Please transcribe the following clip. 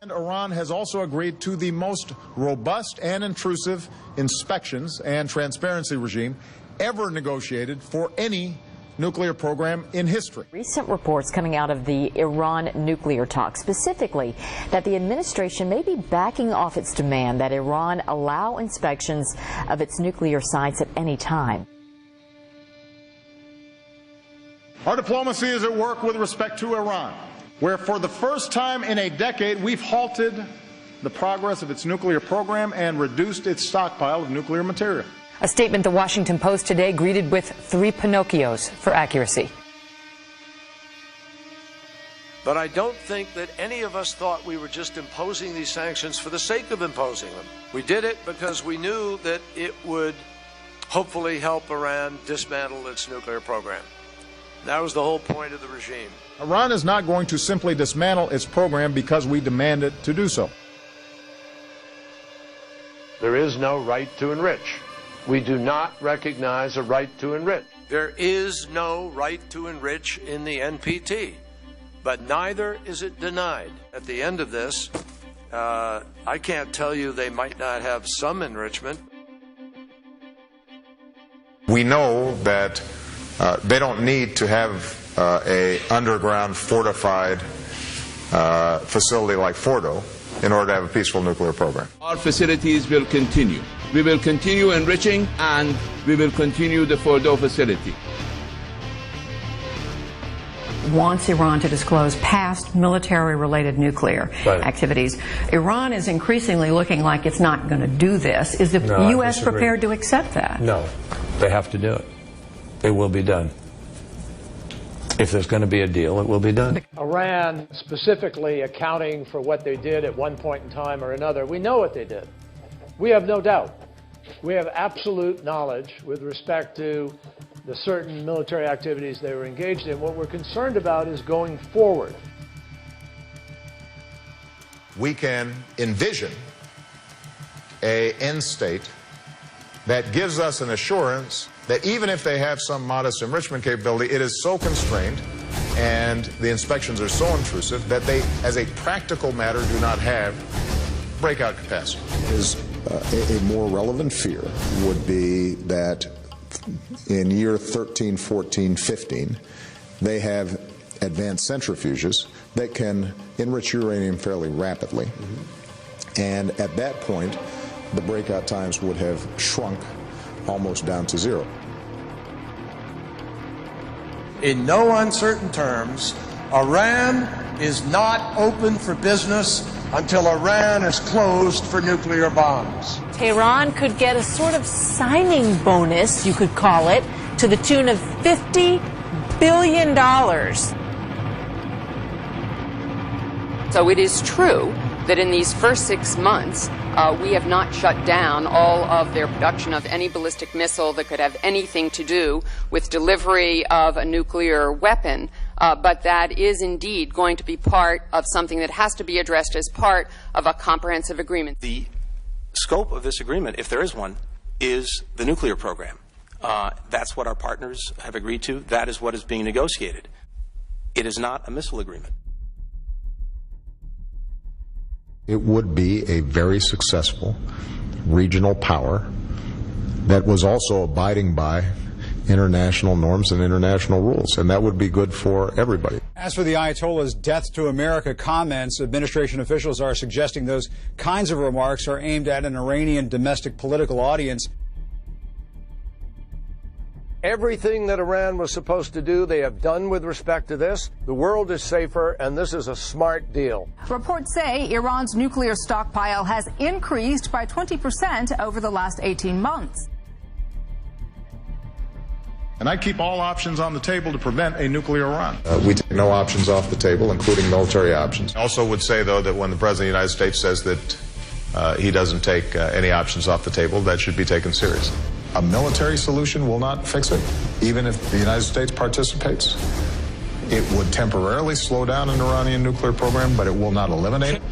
And Iran has also agreed to the most robust and intrusive inspections and transparency regime ever negotiated for any nuclear program in history. Recent reports coming out of the Iran nuclear talks, specifically that the administration may be backing off its demand that Iran allow inspections of its nuclear sites at any time. Our diplomacy is at work with respect to Iran, where for the first time in a decade we've halted the progress of its nuclear program and reduced its stockpile of nuclear material. A statement the Washington Post today greeted with 3 Pinocchios for accuracy. But I don't think that any of us thought we were just imposing these sanctions for the sake of imposing them. We did it because we knew that it would hopefully help Iran dismantle its nuclear program. That was the whole point of the regime. Iran is not going to simply dismantle its program because we demand it to do so. There is no right to enrich. We do not recognize a right to enrich. There is no right to enrich in the NPT, but neither is it denied. At the end of this, I can't tell you they might not have some enrichment. We know that they don't need to have a underground fortified facility like Fordo in order to have a peaceful nuclear program. Our facilities will continue. We will continue enriching, and we will continue the Fordo facility. Wants Iran to disclose past military-related nuclear activities. Iran is increasingly looking like it's not going to do this. Is the U.S. prepared to accept that? No, they have to do it. It will be done. If there's going to be a deal, it will be done. Iran specifically accounting for what they did at one point in time or another, we know what they did. We have no doubt. We have absolute knowledge with respect to the certain military activities they were engaged in. What we're concerned about is going forward. We can envision an end state that gives us an assurance that even if they have some modest enrichment capability, it is so constrained and the inspections are so intrusive that they, as a practical matter, do not have breakout capacity. A more relevant fear would be that in year 13, 14, 15, they have advanced centrifuges that can enrich uranium fairly rapidly. And at that point, the breakout times would have shrunk almost down to zero. In no uncertain terms, Iran is not open for business until Iran is closed for nuclear bombs. Tehran could get a sort of signing bonus, you could call it, to the tune of $50 billion. So it is true that in these first 6 months, we have not shut down all of their production of any ballistic missile that could have anything to do with delivery of a nuclear weapon, but that is indeed going to be part of something that has to be addressed as part of a comprehensive agreement. The scope of this agreement, if there is one, is the nuclear program. That's what our partners have agreed to. That is what is being negotiated. It is not a missile agreement. It would be a very successful regional power that was also abiding by international norms and international rules, and that would be good for everybody. As for the Ayatollah's death to America comments, administration officials are suggesting those kinds of remarks are aimed at an Iranian domestic political audience. Everything that Iran was supposed to do, they have done with respect to this. The world is safer, and this is a smart deal. Reports say Iran's nuclear stockpile has increased by 20% over the last 18 months. And I keep all options on the table to prevent a nuclear Iran. We take no options off the table, including military options. I also would say, though, that when the President of the United States says that he doesn't take any options off the table, that should be taken seriously. A military solution will not fix it. Even if the United States participates, it would temporarily slow down an Iranian nuclear program, but it will not eliminate it.